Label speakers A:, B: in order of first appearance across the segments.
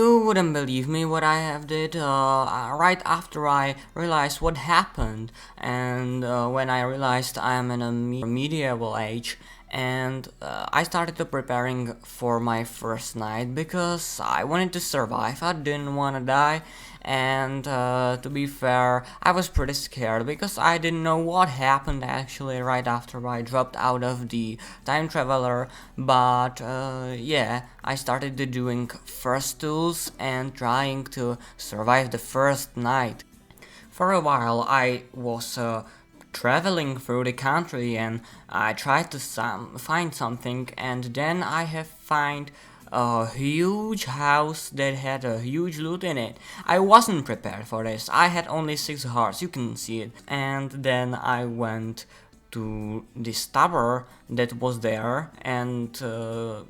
A: You wouldn't believe me what I have did right after I realized what happened, and when I realized I am in a medieval age, and I started to preparing for my first night because I wanted to survive. I didn't want to die, and to be fair, I was pretty scared because I didn't know what happened actually right after I dropped out of the time traveler. But yeah, I started doing first tools and trying to survive the first night. For a while, I was traveling through the country and I tried to find something, and then I have find a huge house that had a huge loot in it. I wasn't prepared for this. I had only 6 hearts, you can see it. And then I went to this tower that was there, and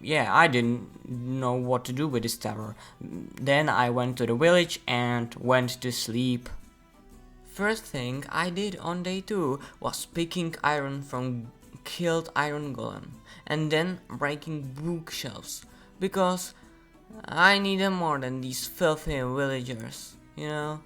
A: yeah, I didn't know what to do with this tower. Then I went to the village and went to sleep. First thing I did on day 2 was picking iron from killed iron golem and then breaking bookshelves because I need them more than these filthy villagers, you know.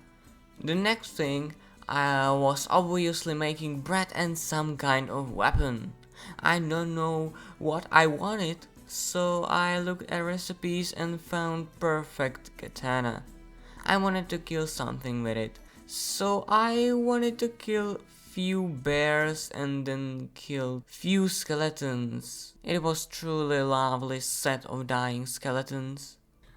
A: The next thing I was obviously making bread and some kind of weapon. I don't know what I wanted, so I looked at recipes and found perfect katana. I wanted to kill something with it, so I wanted to kill few bears and then kill few skeletons. It was truly a lovely set of dying skeletons.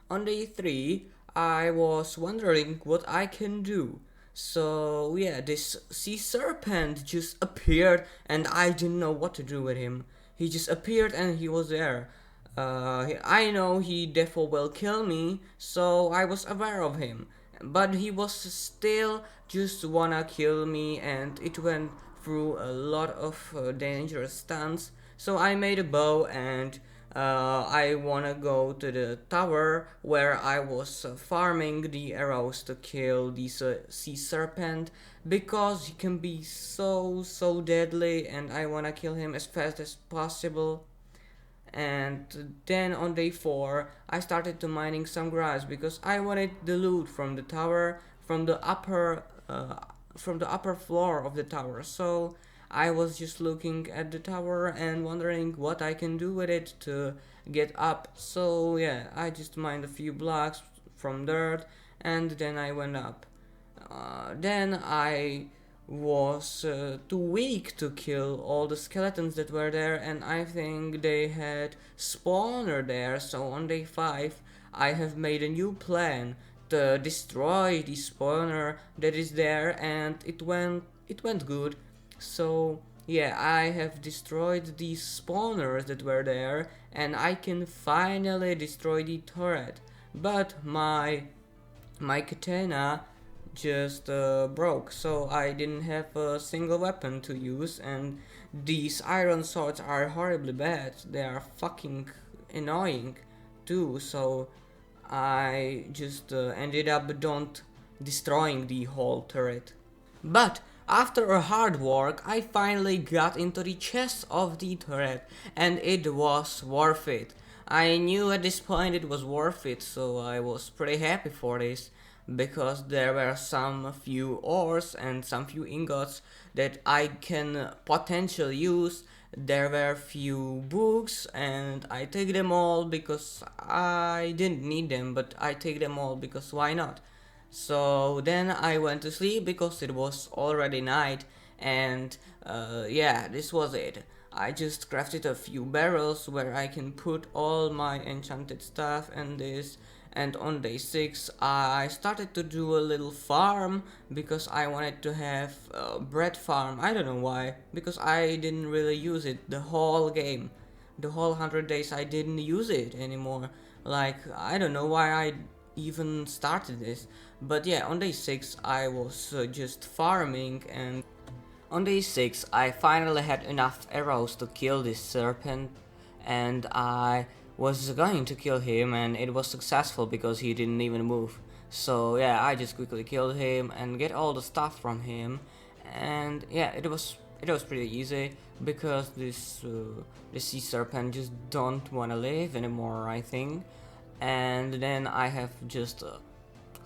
A: On day 3, I was wondering what I can do. So yeah, this sea serpent just appeared and I didn't know what to do with him. He just appeared and he was there. I know he therefore will kill me, so I was aware of him. But he was still just wanna kill me, and it went through a lot of dangerous stunts. So I made a bow and I wanna go to the tower where I was farming the arrows to kill this sea serpent, because he can be so deadly and I wanna kill him as fast as possible. And then on day 4 I started to mining some grass because I wanted the loot from the tower, from the upper floor of the tower. So I was just looking at the tower and wondering what I can do with it to get up. So yeah, I just mined a few blocks from dirt and then I went up. Then I was too weak to kill all the skeletons that were there, and I think they had spawner there. So on day 5 I have made a new plan to destroy the spawner that is there, and it went good. So yeah, I have destroyed the spawners that were there and I can finally destroy the turret. But my katana just broke, so I didn't have a single weapon to use, and these iron swords are horribly bad. They are fucking annoying too, so I just ended up don't destroying the whole turret. But after a hard work, I finally got into the chest of the turret, and it was worth it. I knew at this point it was worth it, so I was pretty happy for this, because there were some few ores and some few ingots that I can potentially use. There were few books and I take them all because I didn't need them, but I take them all because why not? So then I went to sleep because it was already night, and yeah, this was it. I just crafted a few barrels where I can put all my enchanted stuff and this. And on day 6 I started to do a little farm because I wanted to have a bread farm. I don't know why, because I didn't really use it the whole game. The whole 100 days I didn't use it anymore. Like, I don't know why I even started this. But yeah, on day 6 I was just farming, and on day 6 I finally had enough arrows to kill this serpent, and I was going to kill him, and it was successful because he didn't even move. So yeah, I just quickly killed him and get all the stuff from him, and yeah, it was pretty easy because this sea serpent just don't wanna live anymore, I think. and then I have just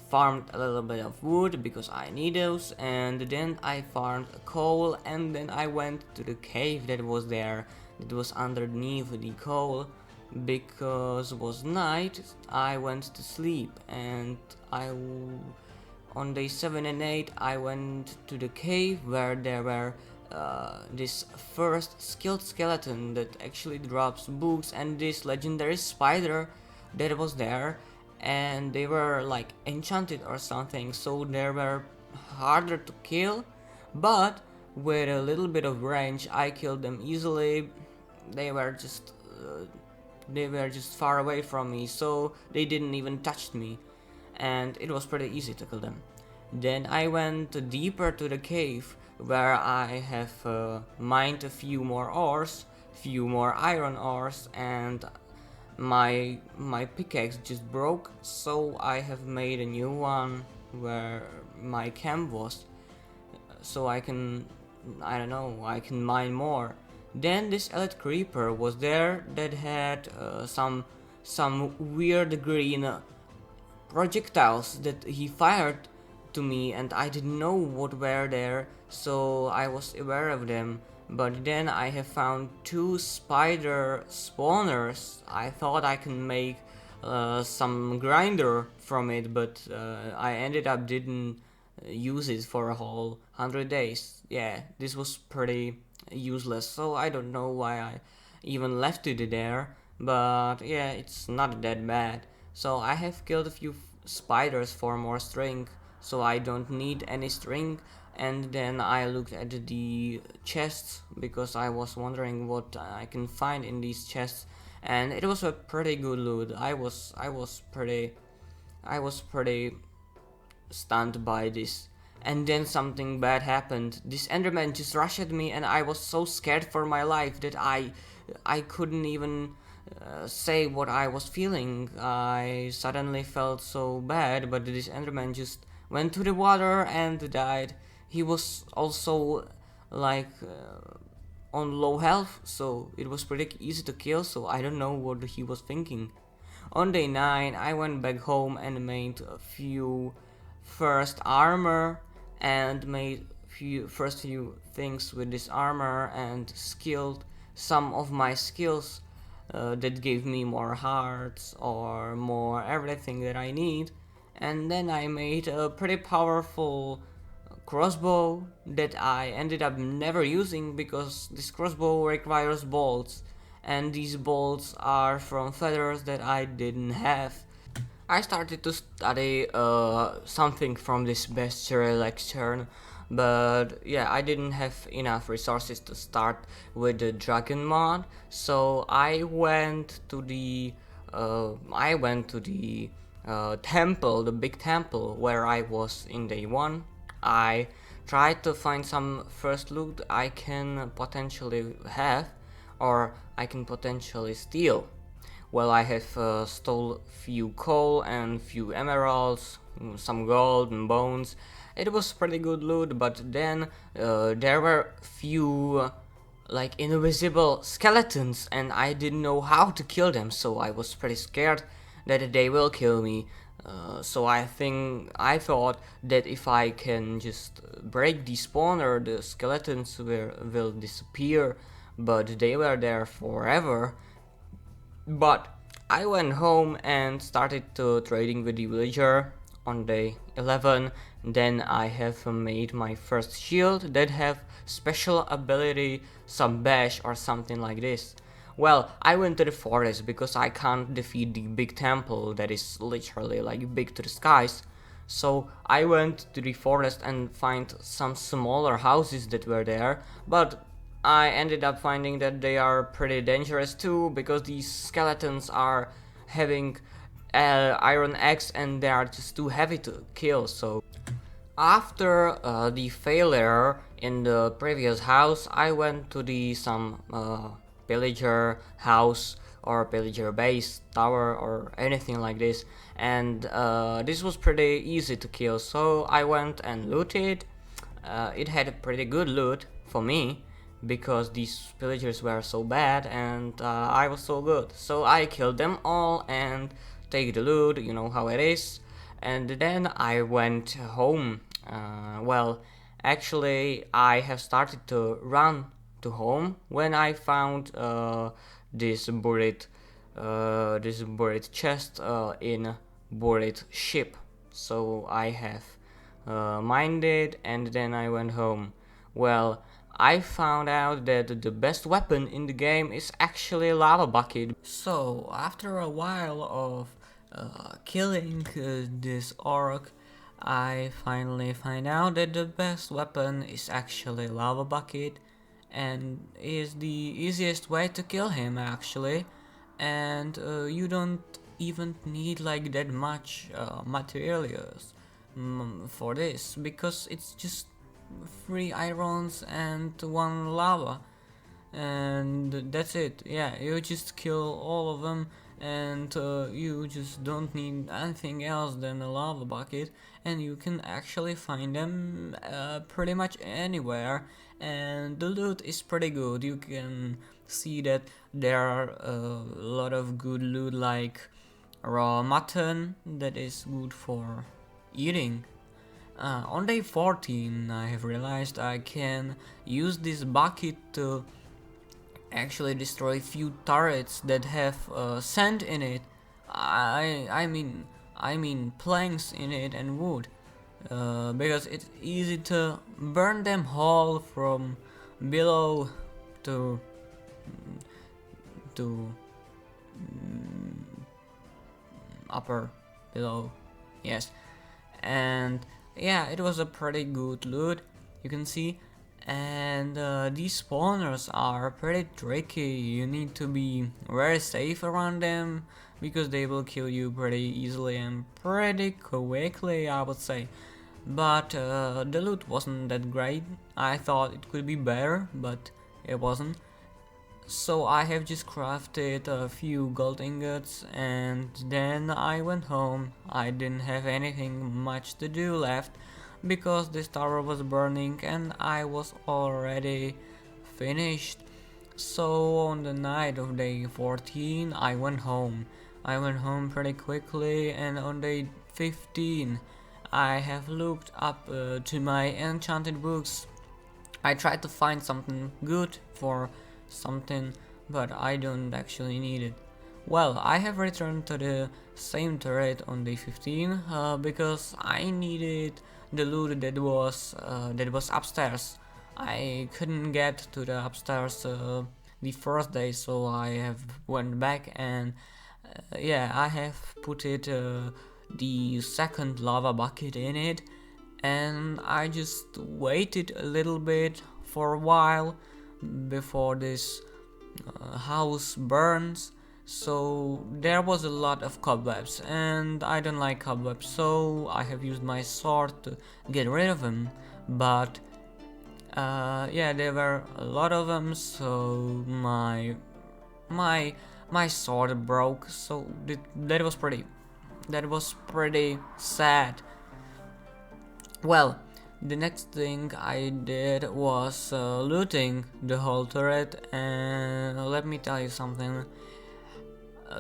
A: farmed a little bit of wood because I need those, and then I farmed coal, and then I went to the cave that was there, that was underneath the coal. Because it was night, I went to sleep, and on day 7 and 8 I went to the cave where there were this first skilled skeleton that actually drops books, and this legendary spider that was there, and they were like enchanted or something, so they were harder to kill, but with a little bit of range I killed them easily. They were just far away from me, so they didn't even touch me, and it was pretty easy to kill them. Then I went deeper to the cave where I have mined a few more ores, few more iron ores, and my pickaxe just broke, so I have made a new one where my camp was, so I can, I don't know, I can mine more. Then this elite creeper was there that had some weird green projectiles that he fired to me, and I didn't know what were there, so I was aware of them. But then I have found two spider spawners. I thought I can make some grinder from it, but I ended up didn't use it for a whole 100 days. Yeah, this was pretty useless, so I don't know why I even left it there, but yeah, it's not that bad. So I have killed a few spiders for more string, so I don't need any string. And then I looked at the chests because I was wondering what I can find in these chests, and it was a pretty good loot. I was pretty stunned by this. And then something bad happened. This Enderman just rushed at me, and I was so scared for my life that I couldn't even say what I was feeling. I suddenly felt so bad, but this Enderman just went to the water and died. He was also like on low health, so it was pretty easy to kill, so I don't know what he was thinking. On day 9 I went back home and made a few first armor, and made first few things with this armor, and skilled some of my skills that gave me more hearts or more everything that I need. And then I made a pretty powerful crossbow that I ended up never using because this crossbow requires bolts, and these bolts are from feathers that I didn't have. I started to study something from this bestiary lecture, but yeah, I didn't have enough resources to start with the dragon mod, so I went to the temple, the big temple where I was in day 1. I tried to find some first loot I can potentially have, or I can potentially steal. Well, I have stole few coal and few emeralds, some gold and bones. It was pretty good loot, but then there were few like invisible skeletons, and I didn't know how to kill them, so I was pretty scared that they will kill me. So I thought that if I can just break the spawner, the skeletons will disappear, but they were there forever. But I went home and started to trading with the villager on day 11. Then I have made my first shield that have special ability, some bash or something like this. Well, I went to the forest because I can't defeat the big temple that is literally like big to the skies. So I went to the forest and find some smaller houses that were there, but I ended up finding that they are pretty dangerous too, because these skeletons are having iron axe and they are just too heavy to kill. So after the failure in the previous house, I went to the some pillager house or pillager base tower or anything like this, and this was pretty easy to kill, so I went and looted. It had a pretty good loot for me because these pillagers were so bad and I was so good, so I killed them all and take the loot, you know how it is. And then I went home. Well, actually, I have started to run to home when I found this buried chest in a buried ship. So I have mined it, and then I went home. Well, I found out that the best weapon in the game is actually a lava bucket. So after a while of killing this orc, I finally find out that the best weapon is actually lava bucket, and is the easiest way to kill him actually. And you don't even need like that much materials for this, because it's just 3 irons and 1 lava, and that's it. Yeah, you just kill all of them, and you just don't need anything else than a lava bucket, and you can actually find them pretty much anywhere, and the loot is pretty good. You can see that there are a lot of good loot, like raw mutton that is good for eating. On day 14, I have realized I can use this bucket to actually destroy few turrets that have sand in it. I mean planks in it and wood, because it's easy to burn them whole from below to to upper below. Yes, and yeah, it was a pretty good loot, you can see. And these spawners are pretty tricky. You need to be very safe around them, because they will kill you pretty easily and pretty quickly, I would say. But the loot wasn't that great. I thought it could be better, but it wasn't. So I have just crafted a few gold ingots, and then I went home. I didn't have anything much to do left, because this tower was burning and I was already finished. So on the night of day 14 I went home. I went home pretty quickly, and on day 15 I have looked up to my enchanted books. I tried to find something good for something, but I don't actually need it. Well, I have returned to the same turret on day 15 because I needed the loot that was upstairs. I couldn't get to the upstairs the first day, so I have went back, and yeah, I have put it the second lava bucket in it, and I just waited a little bit for a while before this house burns. So there was a lot of cobwebs, and I don't like cobwebs, so I have used my sword to get rid of them. But yeah, there were a lot of them, so my sword broke. So that was pretty sad. Well, the next thing I did was looting the whole turret, and let me tell you something.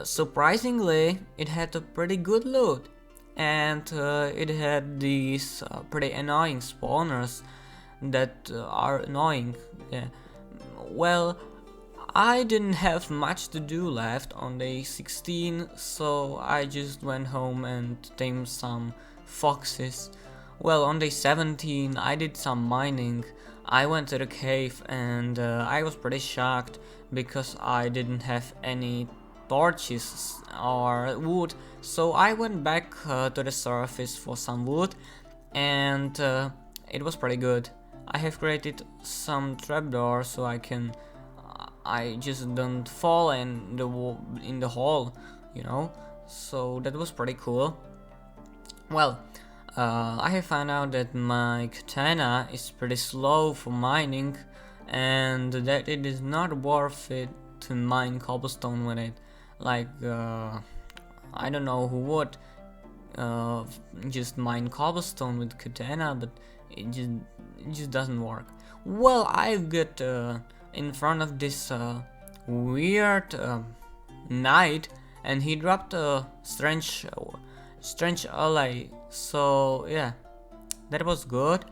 A: Surprisingly, it had a pretty good loot, and it had these pretty annoying spawners that are annoying. Yeah. Well, I didn't have much to do left on day 16, so I just went home and tamed some foxes. Well, on day 17 I did some mining. I went to the cave, and I was pretty shocked because I didn't have any torches or wood, so I went back to the surface for some wood, and it was pretty good. I have created some trapdoors so I just don't fall in the hole, you know. So that was pretty cool. Well, I have found out that my katana is pretty slow for mining, and that it is not worth it to mine cobblestone with it. Like, I don't know who would just mine cobblestone with katana, but it just doesn't work. Well, I got in front of this weird knight, and he dropped a strange ally. So yeah, that was good,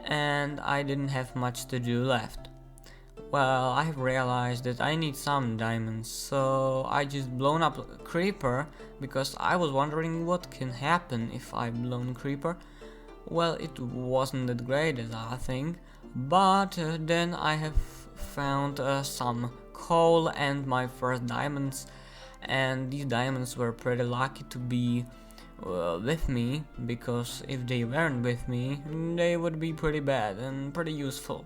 A: and I didn't have much to do left. Well, I realized that I need some diamonds, so I just blown up a creeper because I was wondering what can happen if I blown creeper. Well, it wasn't that great as I think, but then I have found some coal and my first diamonds, and these diamonds were pretty lucky to be with me, because if they weren't with me, they would be pretty bad and pretty useful.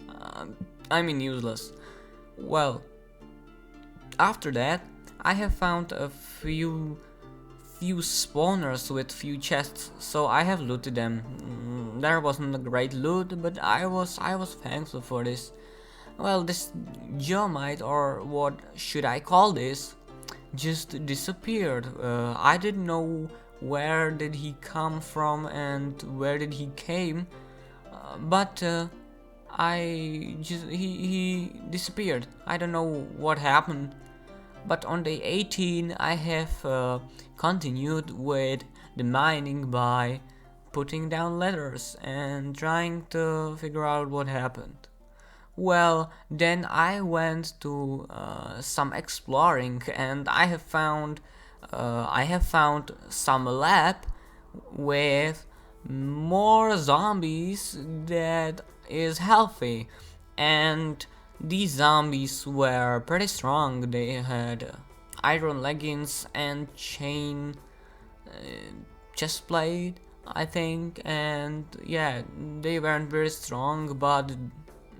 A: Uh, I mean useless. Well, after that, I have found a few spawners with few chests, so I have looted them. There wasn't a great loot, but I was thankful for this. Well, this geomite, or what should I call this, just disappeared. I didn't know where did he come from and where did he came, but he disappeared. I don't know what happened. But on day 18 I have continued with the mining by putting down letters and trying to figure out what happened. Well, then I went to some exploring, and I have found some lab with more zombies that is healthy, and these zombies were pretty strong. They had iron leggings and chain chestplate, I think, and yeah, they weren't very strong, but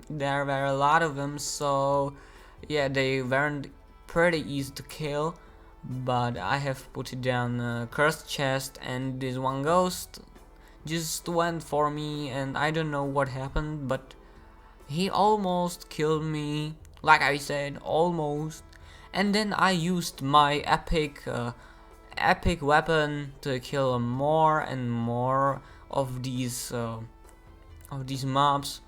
A: there were a lot of them, so yeah, they weren't pretty easy to kill. But I have put it down a cursed chest, and this one ghost just went for me, and I don't know what happened, but he almost killed me, like I said, almost. And then I used my epic weapon to kill more and more of these mobs.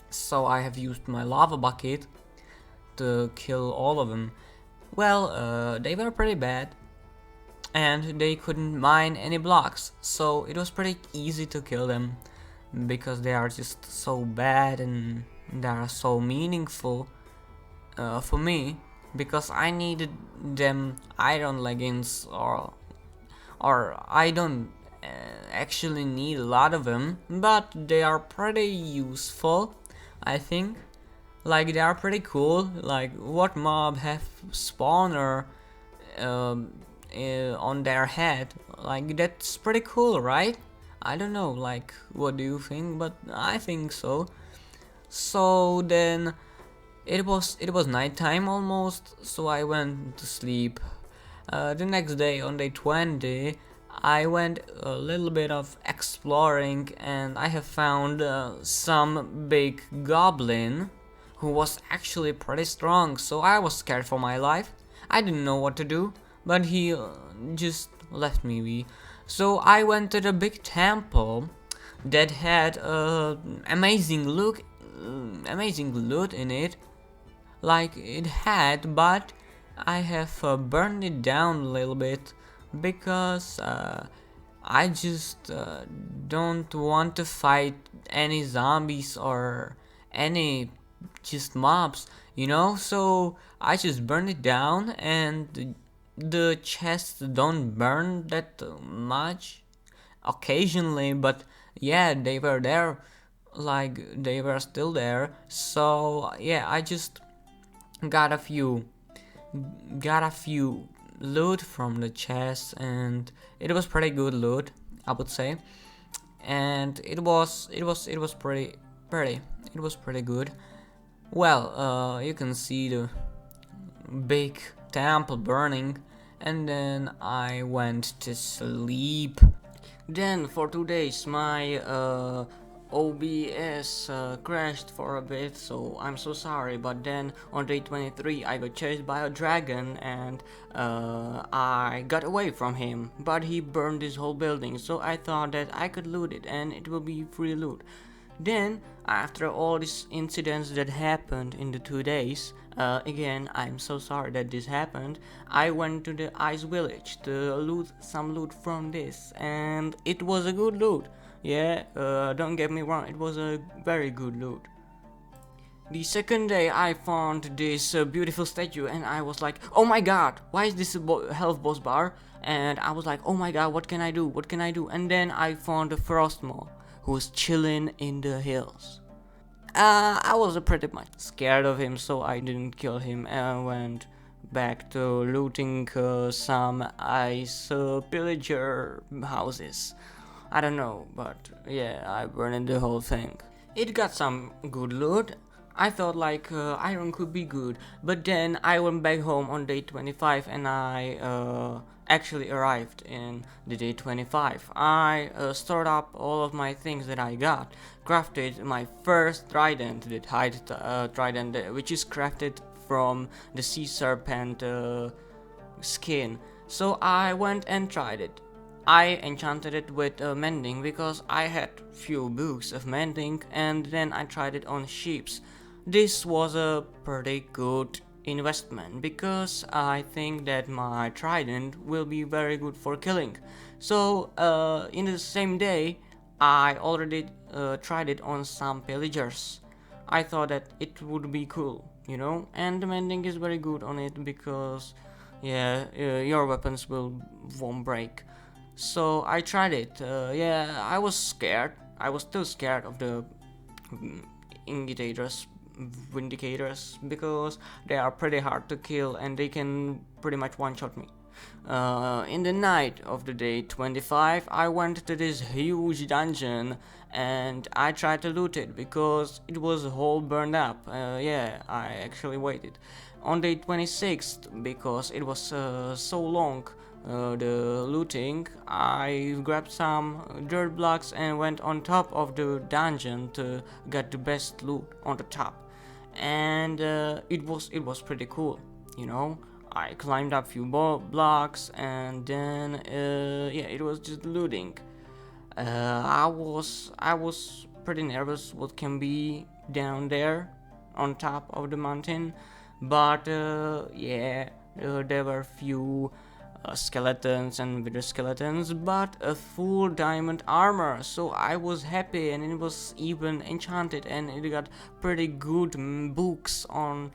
A: So I have used my lava bucket to kill all of them. Well, they were pretty bad, and they couldn't mine any blocks, so it was pretty easy to kill them, because they are just so bad and they are so meaningful for me, because I needed them iron leggings, or I don't actually need a lot of them, but they are pretty useful, I think. Like, they are pretty cool. Like, what mob have spawner on their head? Like, that's pretty cool, right? I don't know, like, what do you think? But I think so. So then it was nighttime almost, so I went to sleep. The next day, on day 20, I went a little bit of exploring, and I have found some big goblin who was actually pretty strong, so I was scared for my life. I didn't know what to do, but he just left me be. So I went to the big temple that had amazing loot in it, like it had, but I have burned it down a little bit, because I just don't want to fight any zombies or any just mobs, so I just burned it down, and the chests don't burn that much, occasionally, but yeah, they were there, like they were still there. So yeah, I just got a few loot from the chest, and it was pretty good loot, I would say, and it was pretty good. Well, you can see the big temple burning, and then I went to sleep. Then for 2 days my OBS crashed for a bit, so I'm so sorry, but then on day 23 I got chased by a dragon, and I got away from him, but he burned this whole building, so I thought that I could loot it and it will be free loot. Then, after all these incidents that happened in the 2 days, again, I'm so sorry that this happened. I went to the ice village to loot some loot from this, and it was a good loot. Yeah, don't get me wrong, it was a very good loot. The second day I found this beautiful statue and I was like, oh my god, why is this a health boss bar? And I was like, oh my god, what can I do, what can I do? And then I found a Frostmaw who was chilling in the hills. I was pretty much scared of him, so I didn't kill him and went back to looting some ice pillager houses. I don't know, but yeah, I burned the whole thing. It got some good loot. I thought like iron could be good, but then I went back home on day 25 and I actually arrived in the day 25. I stored up all of my things that I got, crafted my first trident, the trident, which is crafted from the sea serpent skin. So I went and tried it. I enchanted it with mending because I had few books of mending, and then I tried it on sheeps. This was a pretty good investment because I think that my trident will be very good for killing. So in the same day I already tried it on some pillagers. I thought that it would be cool, you know, and the mending is very good on it because yeah, your weapons won't break. So I tried it. Yeah, I was scared. I was still scared of the indicators, vindicators, because they are pretty hard to kill and they can pretty much one-shot me. In the night of the day 25, I went to this huge dungeon and I tried to loot it because it was all burned up. Yeah, I actually waited. On day 26th, because it was so long, the looting, I grabbed some dirt blocks and went on top of the dungeon to get the best loot on the top. And it was pretty cool, you know. I climbed up few blocks and then yeah, it was just looting. I was pretty nervous what can be down there on top of the mountain, but yeah, there were few skeletons and wither skeletons, but a full diamond armor, so I was happy, and it was even enchanted and it got pretty good books on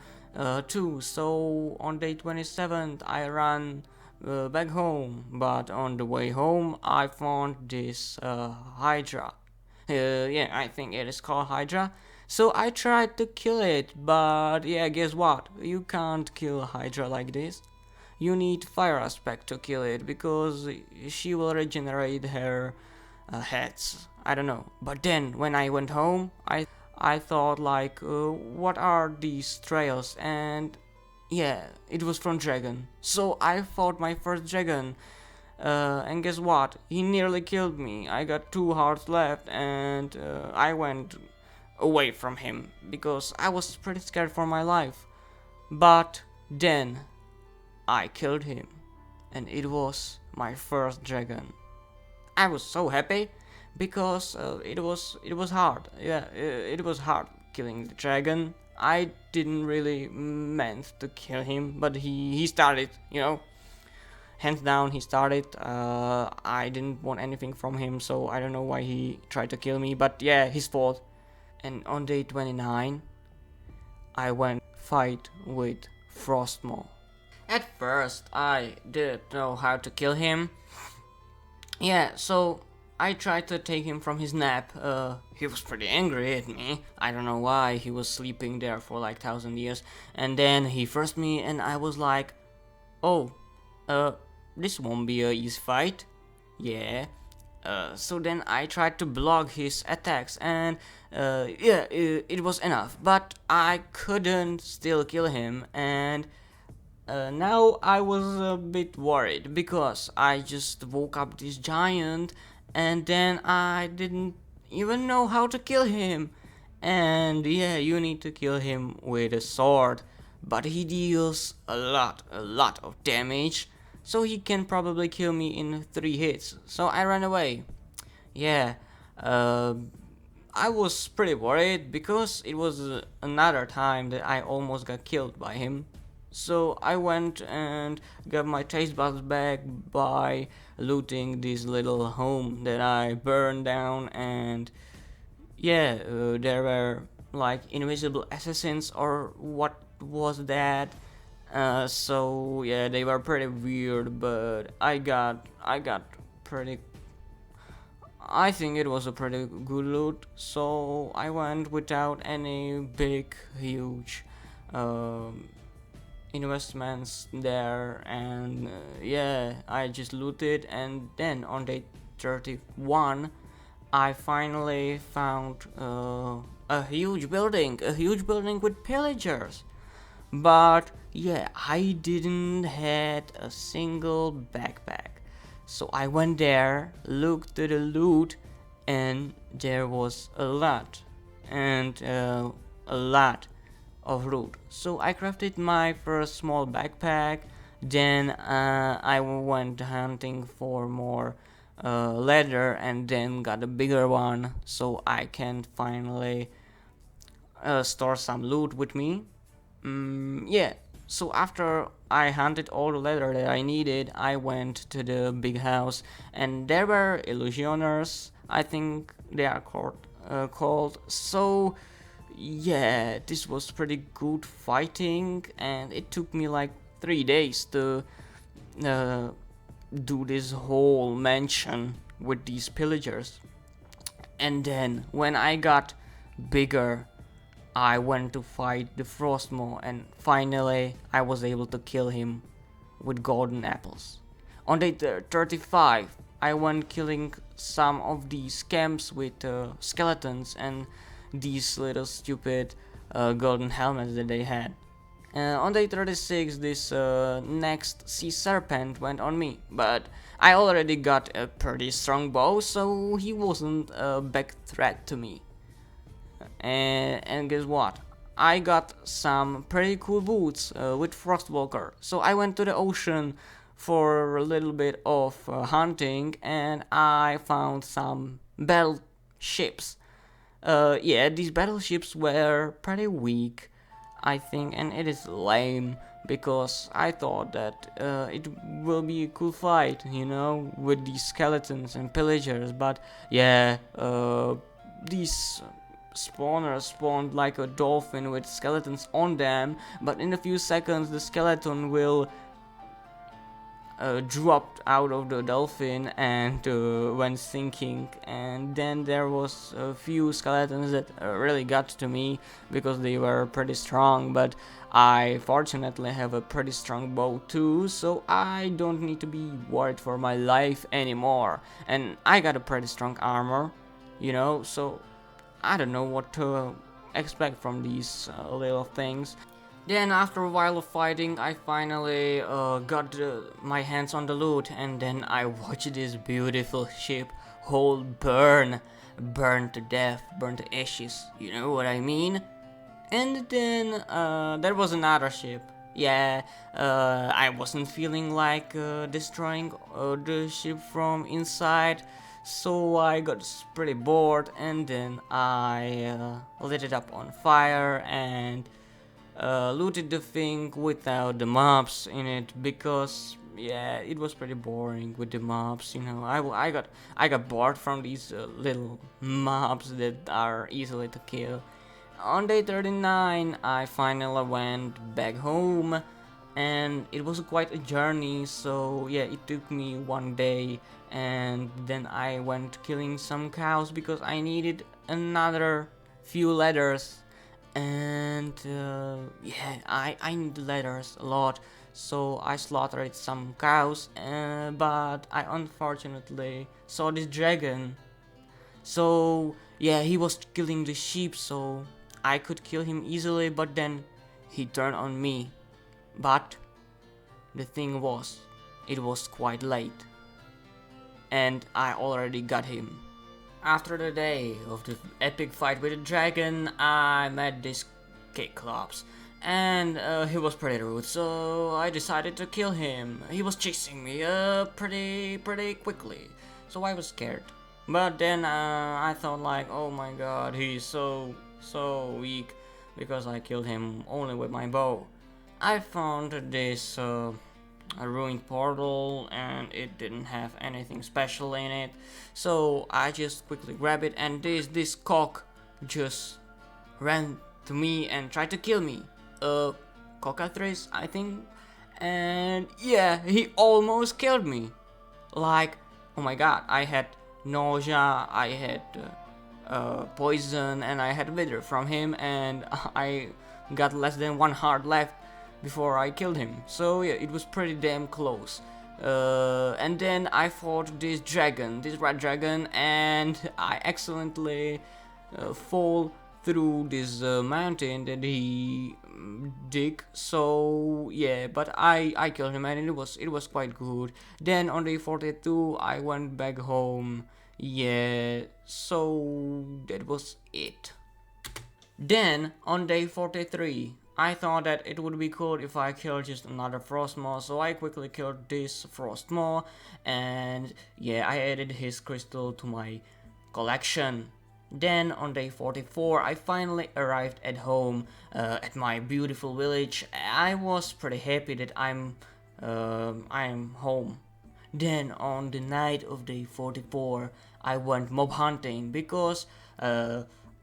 A: too. So on day 27th I ran back home, but on the way home I found this Hydra. Yeah, I think it is called Hydra. So I tried to kill it, but yeah, guess what? You can't kill Hydra like this. You need fire aspect to kill it because she will regenerate her heads. I don't know. But then when I went home, I thought like, what are these trails? And yeah, it was from dragon. So I fought my first dragon. And guess what? He nearly killed me. I got 2 hearts left and I went away from him because I was pretty scared for my life. But then I killed him and it was my first dragon. I was so happy because it was hard. Yeah, it was hard killing the dragon. I didn't really meant to kill him, but he started, you know. Hands down, he started. I didn't want anything from him, so I don't know why he tried to kill me, but yeah, his fault. And on day 29, I went fight with Frostmaw. At first, I didn't know how to kill him. Yeah, so I tried to take him from his nap. He was pretty angry at me. I don't know why. He was sleeping there for like 1,000 years. And then he first me, and I was like, oh, this won't be a easy fight. Yeah. So then I tried to block his attacks, and yeah, it was enough. But I couldn't still kill him, and now I was a bit worried because I just woke up this giant, and then I didn't even know how to kill him. And yeah, you need to kill him with a sword, but he deals a lot of damage, so he can probably kill me in 3 hits. So I ran away. Yeah, I was pretty worried because it was another time that I almost got killed by him. So I went and got my taste buds back by looting this little home that I burned down, and yeah, there were like invisible assassins or what was that. So yeah, they were pretty weird, but I got pretty. I think it was a pretty good loot, so I went without any big, huge um, investments there, and yeah, I just looted, and then on day 31, I finally found a huge building with pillagers. But yeah, I didn't had a single backpack. So I went there, looked at the loot, and there was a lot, and a lot of loot. So I crafted my first small backpack. Then I went hunting for more leather, and then got a bigger one, so I can finally store some loot with me. Yeah, so after I hunted all the leather that I needed, I went to the big house, and there were illusioners, I think they are called. So yeah, this was pretty good fighting, and it took me like 3 days to uh, do this whole mansion with these pillagers. And then when I got bigger, I went to fight the Frostmaw, and finally I was able to kill him with golden apples. On day 35, I went killing some of these camps with skeletons and these little stupid golden helmets that they had. On day 36, this next sea serpent went on me, but I already got a pretty strong bow, so he wasn't a big threat to me. And guess what? I got some pretty cool boots with Frostwalker. So I went to the ocean for a little bit of hunting, and I found some battleships. Yeah, these battleships were pretty weak, I think, and it is lame because I thought that it will be a cool fight, with these skeletons and pillagers. But yeah, these spawners spawned like a dolphin with skeletons on them, but in a few seconds the skeleton will dropped out of the dolphin and went sinking. And then there was a few skeletons that really got to me because they were pretty strong, but I fortunately have a pretty strong bow too, so I don't need to be worried for my life anymore. And I got a pretty strong armor, so I don't know what to expect from these little things. Then after a while of fighting, I finally got my hands on the loot, and then I watched this beautiful ship whole burn to death, burn to ashes, you know what I mean? And then there was another ship. Yeah, I wasn't feeling like destroying the ship from inside, so I got pretty bored, and then I lit it up on fire and looted the thing without the mobs in it, because yeah, it was pretty boring with the mobs. I got bored from these little mobs that are easily to kill. On day 39, I finally went back home, and it was quite a journey, so yeah, it took me 1 day, and then I went killing some cows because I needed another few leathers. And yeah, I need leathers a lot, so I slaughtered some cows, but I unfortunately saw this dragon. So yeah, he was killing the sheep, so I could kill him easily, but then he turned on me. But the thing was, it was quite late, and I already got him. After the day of the epic fight with the dragon, I met this Cyclops, and he was pretty rude, so I decided to kill him. He was chasing me pretty quickly, so I was scared. But then I thought like, oh my god, he's so weak because I killed him only with my bow. I found this a ruined portal and it didn't have anything special in it, so I just quickly grabbed it, and this cock just ran to me and tried to kill me. Cockatrice, I think, and yeah, he almost killed me. Like, oh my god, I had nausea, I had poison, and I had wither from him, and I got less than one heart left before I killed him. So yeah, it was pretty damn close. And then I fought this dragon, this red dragon, and I accidentally fall through this mountain that he dig. So yeah, but I killed him, and it was quite good. Then on day 42 I went back home. Yeah, so that was it. Then on day 43 I thought that it would be cool if I killed just another Frostmaw, so I quickly killed this Frostmaw, and yeah, I added his crystal to my collection. Then on day 44 I finally arrived at home, at my beautiful village. I was pretty happy that I'm home. Then on the night of day 44 I went mob hunting because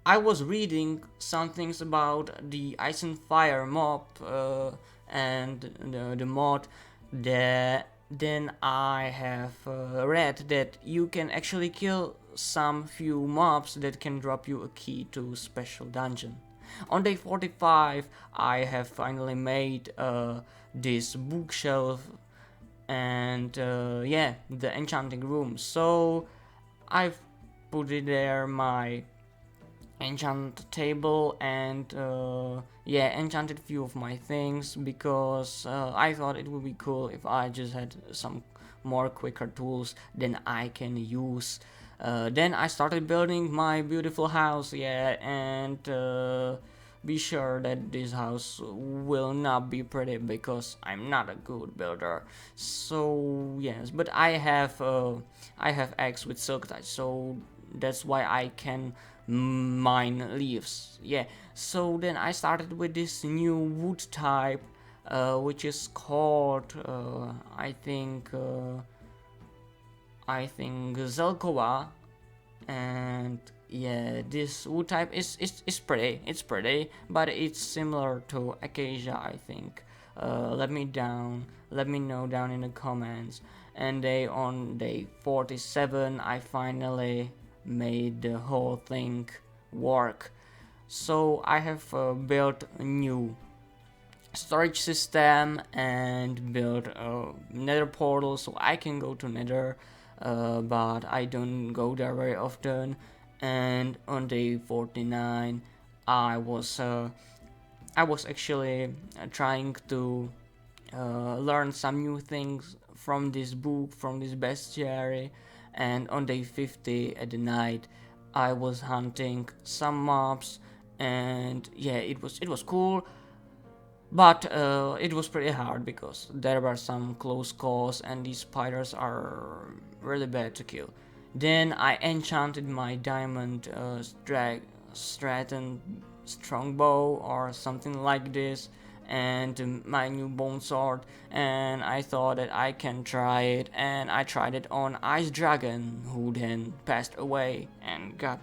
A: I was reading some things about the Ice and Fire mob, and the mod that then I have read that you can actually kill some few mobs that can drop you a key to special dungeon. On day 45 I have finally made this bookshelf and yeah, the enchanting room. So I've put it there my enchant table and yeah, enchanted few of my things because I thought it would be cool if I just had some more quicker tools than I can use. Then I started building my beautiful house, yeah, and be sure that this house will not be pretty because I'm not a good builder. So yes, but I have eggs with silk touch, so that's why I can mine leaves. Yeah, so then I started with this new wood type, which is called I think Zelkova, and yeah, this wood type is pretty. It's pretty, but it's similar to acacia, I think. Let me know down in the comments. And on day 47 I finally made the whole thing work. So I have built a new storage system and built a nether portal so I can go to nether, but I don't go there very often. And on day 49 I was actually trying to learn some new things from this book, from this bestiary. And on day 50 at the night I was hunting some mobs, and yeah, it was cool, but it was pretty hard because there were some close calls and these spiders are really bad to kill. Then I enchanted my diamond Stratton strongbow or something like this, and my new bone sword, and I thought that I can try it, and I tried it on Ice Dragon, who then passed away and got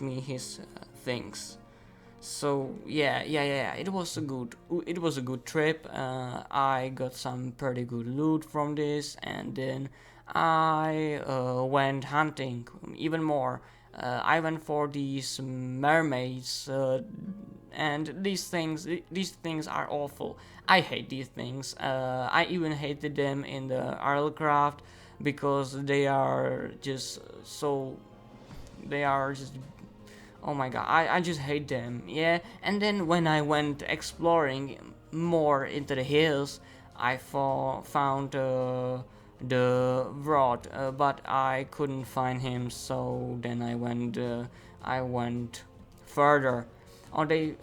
A: me his things. So yeah, it was a good trip. I got some pretty good loot from this, and then I went hunting even more. I went for these mermaids, and these things are awful. I hate these things. I even hated them in the Arlcraft because they are just, oh my god, I just hate them, yeah. And then when I went exploring more into the hills, I found the Rod, but I couldn't find him, so then I went further. On day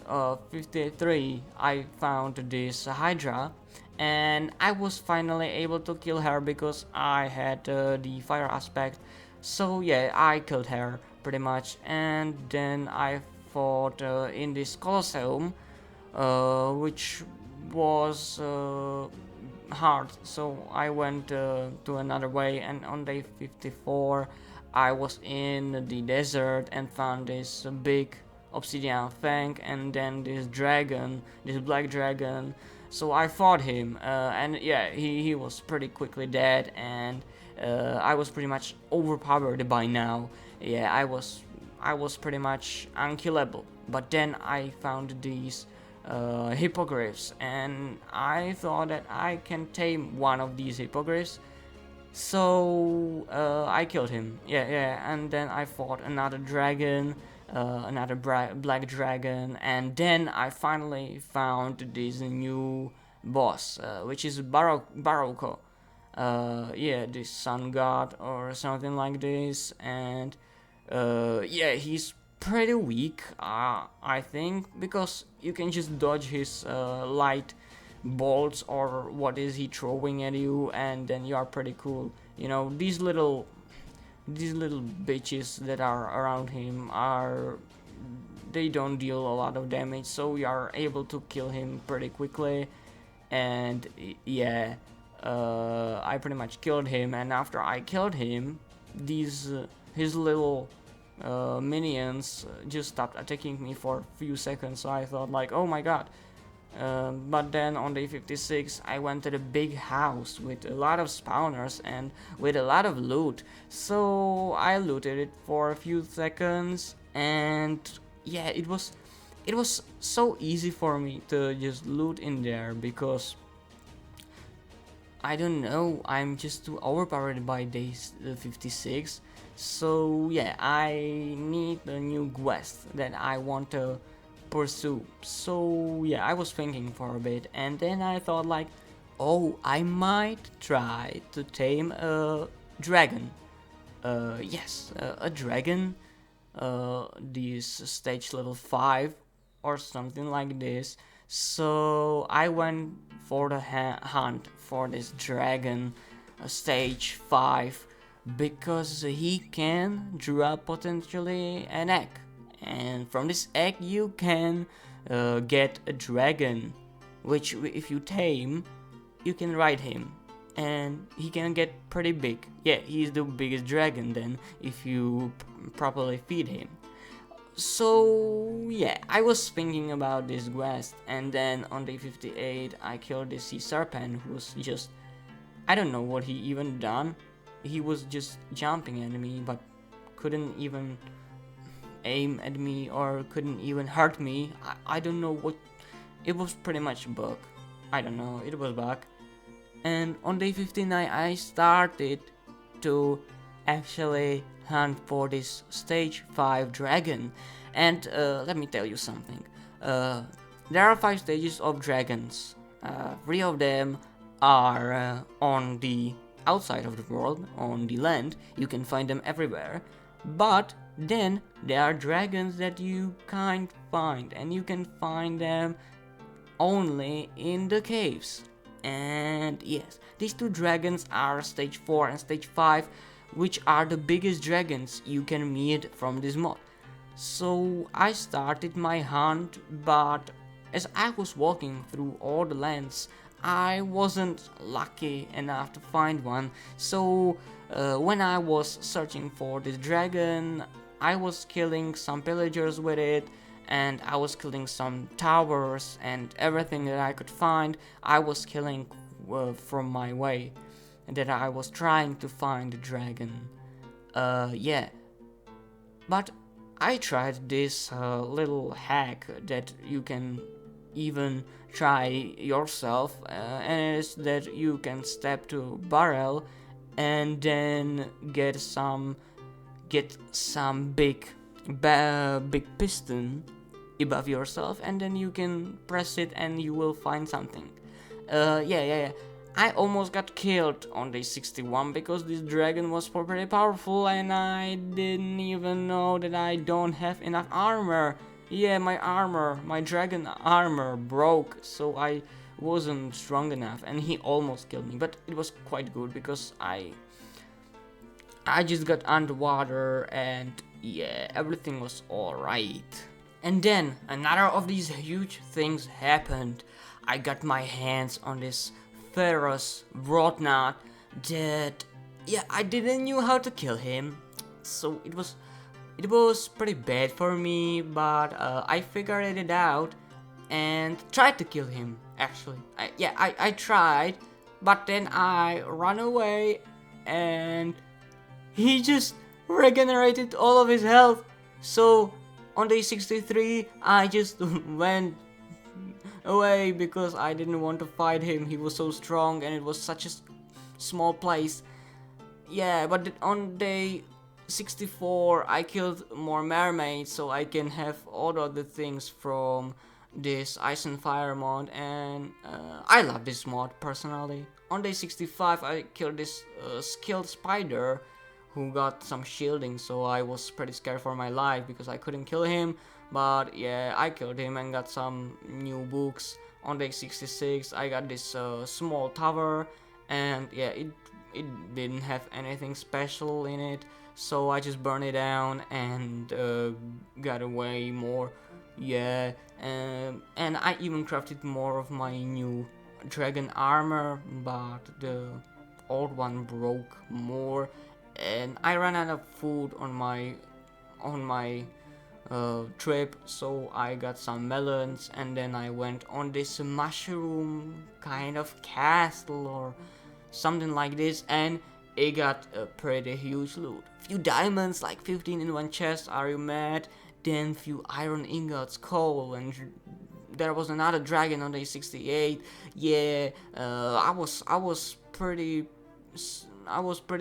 A: 53 I found this Hydra, and I was finally able to kill her because I had the fire aspect. So yeah, I killed her pretty much, and then I fought in this Colosseum, which was hard. So I went to another way, and on day 54 I was in the desert and found this big obsidian thing, and then this dragon, this black dragon. So I fought him, and yeah, he was pretty quickly dead, and I was pretty much overpowered by now. Yeah, I was pretty much unkillable. But then I found these hippogriffs, and I thought that I can tame one of these hippogriffs. So I killed him. Yeah, and then I fought another dragon, another black dragon, and then I finally found this new boss, which is Baroko. Yeah, this sun god or something like this, and yeah, he's pretty weak, I think, because you can just dodge his light bolts or what is he throwing at you, and then you are pretty cool. You know, these little bitches that are around him are, they don't deal a lot of damage, so we are able to kill him pretty quickly. And yeah, I pretty much killed him, and after I killed him, these his little minions just stopped attacking me for a few seconds. So I thought like, oh my god. But then on day 56 I went to the big house with a lot of spawners and with a lot of loot. So I looted it for a few seconds, and yeah, it was so easy for me to just loot in there, because I don't know, I'm just too overpowered by day 56. So yeah, I need a new quest that I want to pursue. So yeah, I was thinking for a bit, and then I thought like, oh, I might try to tame a dragon. Yes, a dragon. This stage level 5 or something like this. So I went for the hunt for this dragon, stage 5, because he can drop potentially an egg, and from this egg you can get a dragon, which if you tame, you can ride him, and he can get pretty big. Yeah, he's the biggest dragon then if you properly feed him. So yeah, I was thinking about this quest, and then on day 58 I killed this sea serpent who was just, I don't know what he even done. He was just jumping at me but couldn't even aim at me or couldn't even hurt me. I don't know what, it was pretty much bug. I don't know, it was bug. And on day 59 I started to actually hunt for this stage 5 dragon. And let me tell you something. There are 5 stages of dragons. 3 of them are on the outside of the world, on the land. You can find them everywhere. But then there are dragons that you can't find, and you can find them only in the caves. And yes, these 2 dragons are stage 4 and stage 5, which are the biggest dragons you can meet from this mod. So I started my hunt, but as I was walking through all the lands, I wasn't lucky enough to find one. So when I was searching for this dragon, I was killing some pillagers with it, and I was killing some towers and everything that I could find. I was killing from my way, that I was trying to find the dragon. Yeah, but I tried this little hack that you can even try yourself, and it's that you can step to barrel and then get some big piston above yourself, and then you can press it and you will find something. Yeah. I almost got killed on day 61 because this dragon was pretty powerful, and I didn't even know that I don't have enough armor. Yeah, my dragon armor broke, so I wasn't strong enough, and he almost killed me. But it was quite good because I just got underwater, and yeah, everything was alright. And then another of these huge things happened. I got my hands on this ferrous Broadnut that, yeah, I didn't knew how to kill him. So it was pretty bad for me, but I figured it out and tried to kill him. Actually, I tried, but then I ran away, and he just regenerated all of his health. So on day 63, I just went away because I didn't want to fight him. He was so strong, and it was such a small place. Yeah, but on day 64, I killed more mermaids so I can have all of the things from this Ice and Fire mod, and I love this mod personally. On day 65, I killed this skilled spider who got some shielding, so I was pretty scared for my life because I couldn't kill him. But yeah, I killed him and got some new books. On day 66, I got this small tower, and yeah, it didn't have anything special in it, so I just burned it down and got away more. Yeah, and I even crafted more of my new dragon armor, but the old one broke more, and I ran out of food on my trip, so I got some melons, and then I went on this mushroom kind of castle or something like this, and it got a pretty huge loot. Few diamonds, like 15 in one chest, are you mad? Then few iron ingots, coal, and there was another dragon on day 68. Yeah, I was pretty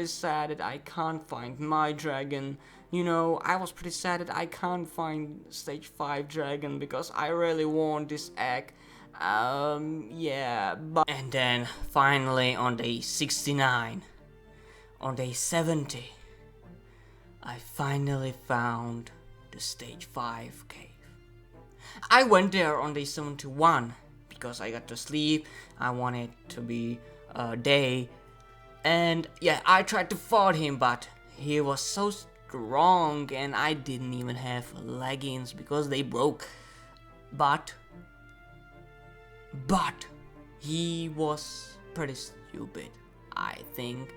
A: sad that I can't find my dragon. You know, I was pretty sad that I can't find stage 5 dragon because I really want this egg. Yeah, but... And then, finally, on day 69, on day 70, I finally found the stage 5 cave. I went there on day 71 because I got to sleep. I wanted to be day. And yeah, I tried to fight him, but he was so strong, and I didn't even have leggings because they broke. But he was pretty stupid, I think.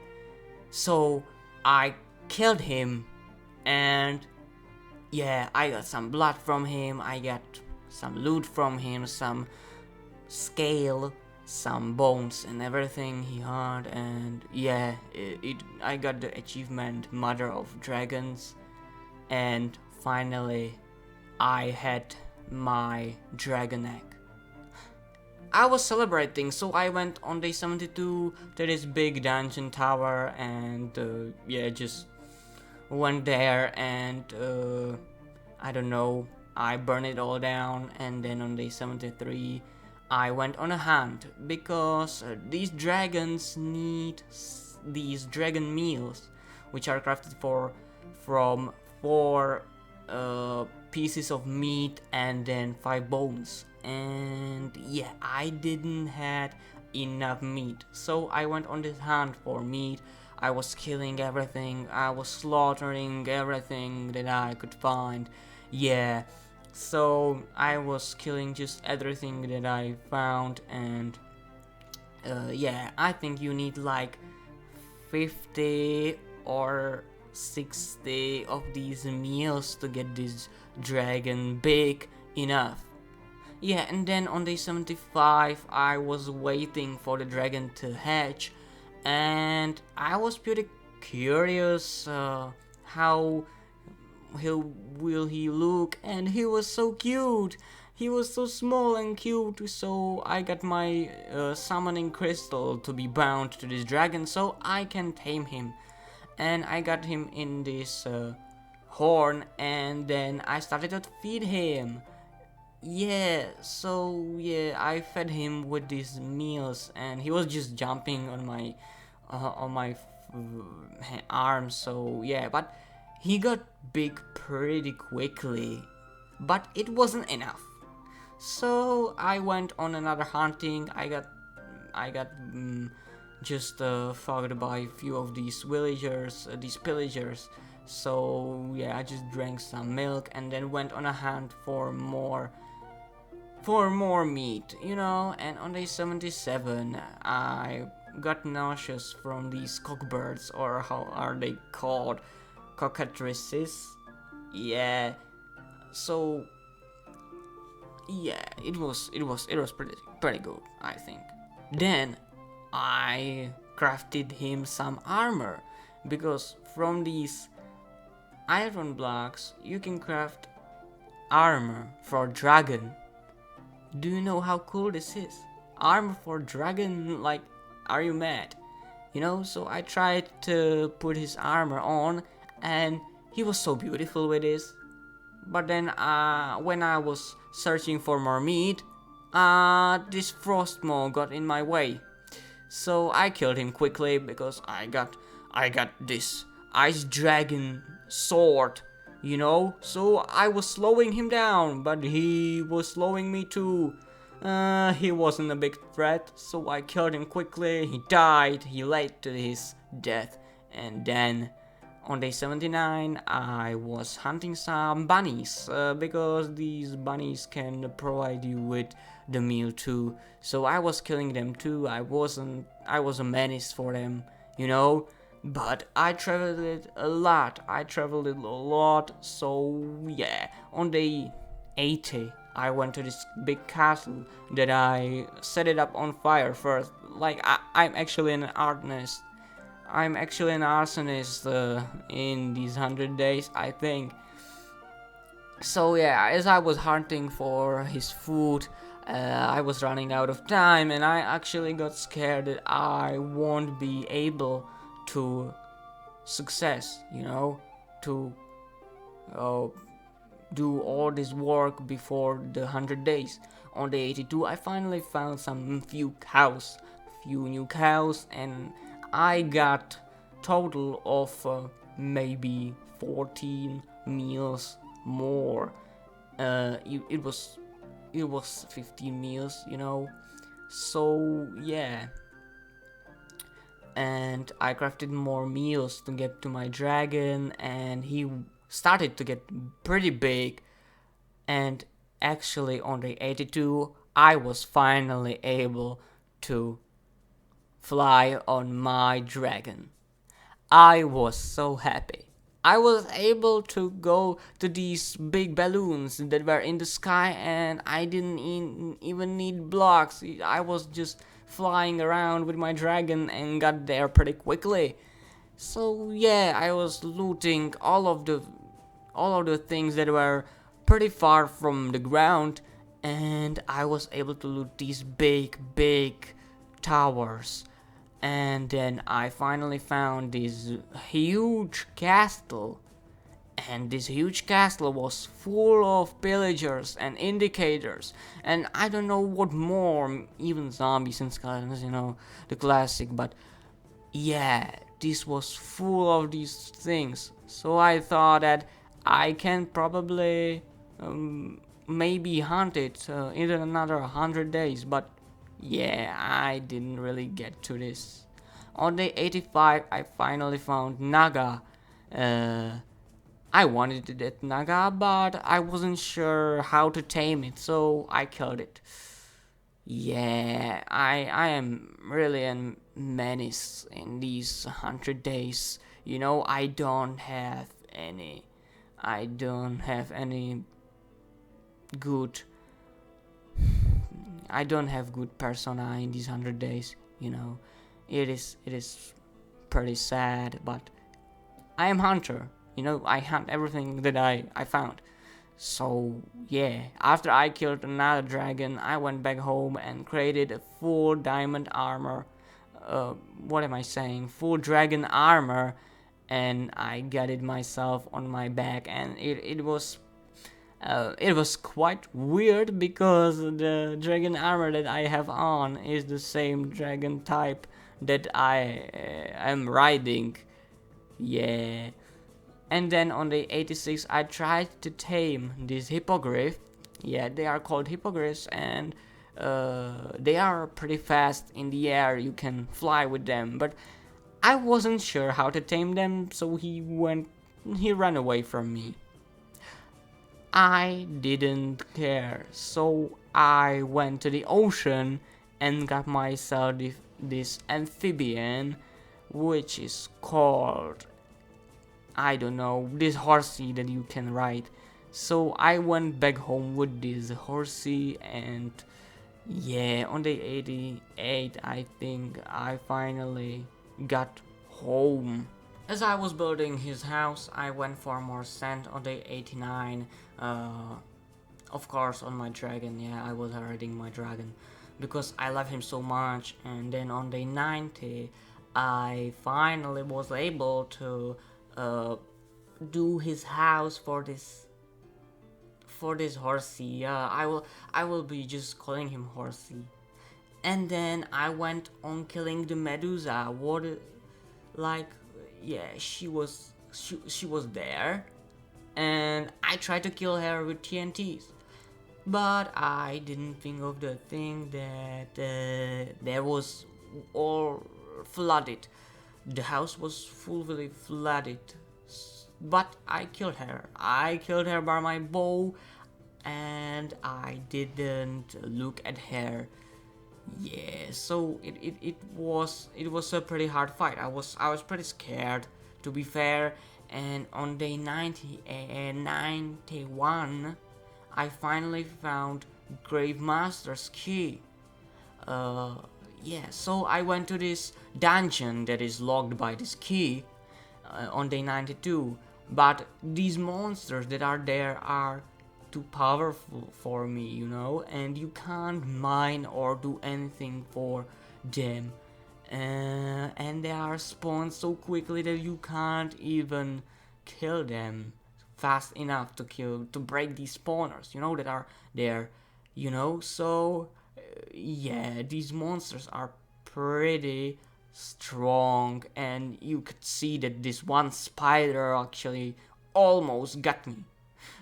A: So I killed him, and yeah, I got some blood from him, I got some loot from him, some scale, some bones and everything he had, and yeah, I got the achievement Mother of Dragons, and finally I had my dragon egg. I was celebrating, so I went on day 72 to this big dungeon tower, and yeah, just went there, and I don't know, I burned it all down. And then on day 73 I went on a hunt because these dragons need these dragon meals, which are crafted from 4 pieces of meat and then 5 bones. And yeah, I didn't had enough meat, so I went on this hunt for meat. I was killing everything, I was slaughtering everything that I could find. Yeah, so I was killing just everything that I found, and yeah, I think you need like 50 or 60 of these meals to get this dragon big enough. Yeah, and then on day 75 I was waiting for the dragon to hatch, and I was pretty curious how will he look, and he was so cute. He was so small and cute, so I got my summoning crystal to be bound to this dragon so I can tame him. And I got him in this horn, and then I started to feed him. Yeah, so yeah, I fed him with these meals, and he was just jumping on my arms. So yeah, but he got big pretty quickly, but it wasn't enough. So I went on another hunting. I got just fogged by a few of these villagers, these pillagers. So yeah, I just drank some milk and then went on a hunt for more meat, and on day 77 I got nauseous from these cockbirds, or how are they called, cockatrices. Yeah, so yeah, it was pretty good, I think. Then I crafted him some armor, because from these iron blocks you can craft armor for dragon. Do you know how cool this is? Armor for dragon, like, are you mad? So I tried to put his armor on, and he was so beautiful with this. But then, when I was searching for more meat, this frostmaw got in my way. So I killed him quickly, because I got this ice dragon sword, So I was slowing him down, but he was slowing me too. He wasn't a big threat, so I killed him quickly. He died. He led to his death, and then on day 79, I was hunting some bunnies, because these bunnies can provide you with the meal too. So I was killing them too. I was a menace for them, But I traveled it a lot. So yeah, on day 80, I went to this big castle that I set it up on fire first. Like, I'm actually an artist. I'm actually an arsonist in these 100 days, I think. So yeah, as I was hunting for his food, I was running out of time, and I actually got scared that I won't be able to success, to do all this work before the 100 days. On day 82, I finally found some few new cows, and I got total of maybe 14 meals more. It was 15 meals, So yeah, and I crafted more meals to get to my dragon, and he started to get pretty big. And actually, on day 82, I was finally able to fly on my dragon. I was so happy. I was able to go to these big balloons that were in the sky, and I didn't even need blocks. I was just flying around with my dragon and got there pretty quickly. So yeah, I was looting all of the things that were pretty far from the ground, and I was able to loot these big towers. And then I finally found this huge castle, and this huge castle was full of pillagers and indicators, and I don't know what more, even zombies and skeletons, the classic. But yeah, this was full of these things. So I thought that I can probably maybe hunt it in another 100 days, but yeah, I didn't really get to this. On day 85, I finally found Naga. I wanted to get Naga, but I wasn't sure how to tame it, so I killed it. Yeah, I am really a menace in these 100 days. I don't have any good I don't have good persona in these 100 days. It is pretty sad, but I am hunter. I hunt everything that I found. So yeah, after I killed another dragon, I went back home and created a full diamond armor. What am I saying? Full dragon armor, and I got it myself on my back, and it was quite weird, because the dragon armor that I have on is the same dragon type that I am riding. Yeah. And then on the 86, I tried to tame this hippogriff. Yeah, they are called hippogriffs, and They are pretty fast in the air, you can fly with them, but I wasn't sure how to tame them, so he ran away from me. I didn't care, so I went to the ocean and got myself this amphibian, which is called, I don't know, this horsey that you can ride. So I went back home with this horsey, and yeah, on day 88 I think I finally got home. As I was building his house, I went for more sand on day 89. Of course, on my dragon, yeah, I was riding my dragon because I love him so much. And then on day 90, I finally was able to uh, do his house for this horsey. Yeah, I will be just calling him horsey. And then I went on killing the Medusa. What, like, yeah, she was there, and I tried to kill her with TNTs. But I didn't think of the thing that there was all flooded. The house was fully flooded. But I killed her. I killed her by my bow, and I didn't look at her. Yeah, so it was a pretty hard fight. I was pretty scared, to be fair. And on day 90 and 91, I finally found Grave Master's key. Uh, yeah, so I went to this dungeon that is locked by this key on day 92. But these monsters that are there are too powerful for me, you know, and you can't mine or do anything for them. And they are spawned so quickly that you can't even kill them fast enough to break these spawners, you know, that are there, you know. So yeah, these monsters are pretty strong, and you could see that this one spider actually almost got me.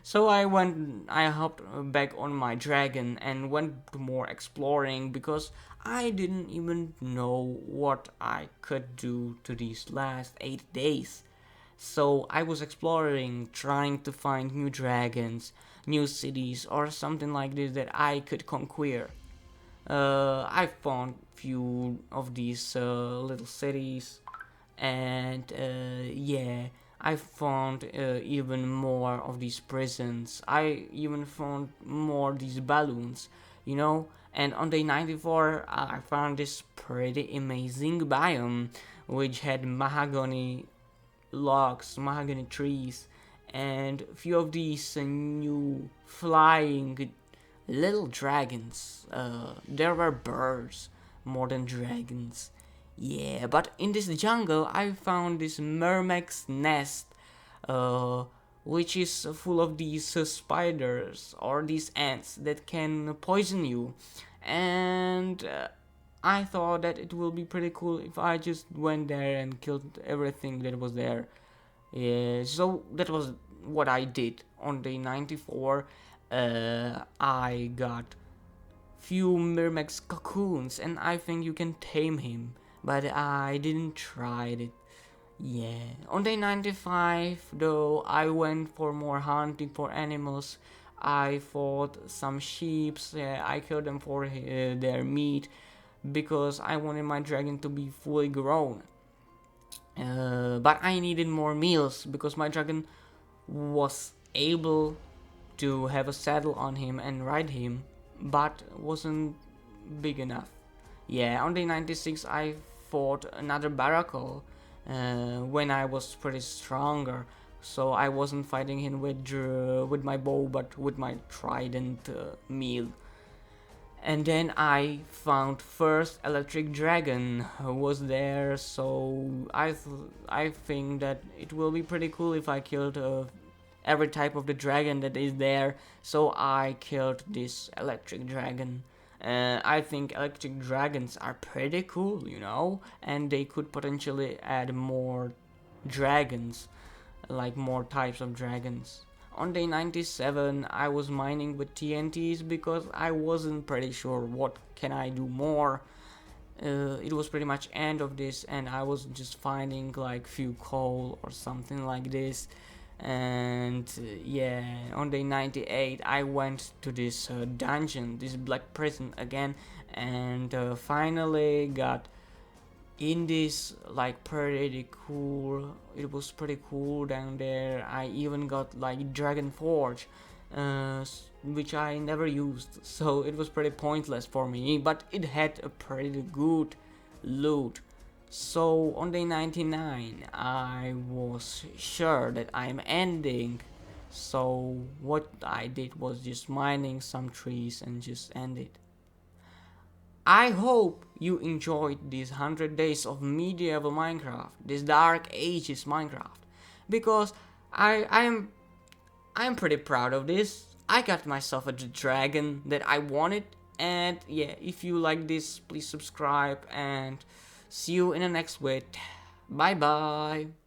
A: So I hopped back on my dragon and went to more exploring because I didn't even know what I could do to these last 8 days. So I was exploring, trying to find new dragons, new cities, or something like this that I could conquer. I found few of these little cities, and yeah, I found even more of these prisons. I even found more these balloons, you know. And on day 94, I found this pretty amazing biome, which had mahogany logs, mahogany trees, and a few of these new flying little dragons. There were birds more than dragons. Yeah, but in this jungle, I found this mermaid's nest, uh, which is full of these spiders or these ants that can poison you. And I thought that it will be pretty cool if I just went there and killed everything that was there. Yeah, so that was what I did on day 94. I got few Mirmax cocoons, and I think you can tame him, but I didn't try it. Yeah, on day 95 though, I went for more hunting for animals. I fought some sheep. I killed them for their meat because I wanted my dragon to be fully grown. But I needed more meals because my dragon was able to have a saddle on him and ride him, but wasn't big enough. Yeah, on day 96 I fought another Baracle when I was pretty stronger, so I wasn't fighting him with my bow but with my trident meal. And then I found first electric dragon who was there, so I think that it will be pretty cool if I killed every type of the dragon that is there. So I killed this electric dragon. I think electric dragons are pretty cool, you know, and they could potentially add more dragons, like more types of dragons. on day 97 I was mining with TNTs because I wasn't pretty sure what can I do more. It was pretty much end of this, and I was just finding like few coal or something like this. And yeah, on day 98 I went to this dungeon, this black prison again, and finally got in this like pretty cool. It was pretty cool down there. I even got like Dragon Forge, which I never used, so it was pretty pointless for me, but it had a pretty good loot. So on day 99 I was sure that I'm ending, so what I did was just mining some trees and just end it. I hope you enjoyed these 100 days of medieval Minecraft, this dark ages Minecraft, because I'm pretty proud of this. I got myself a dragon that I wanted, and yeah, if you like this, please subscribe and see you in the next vid. Bye bye.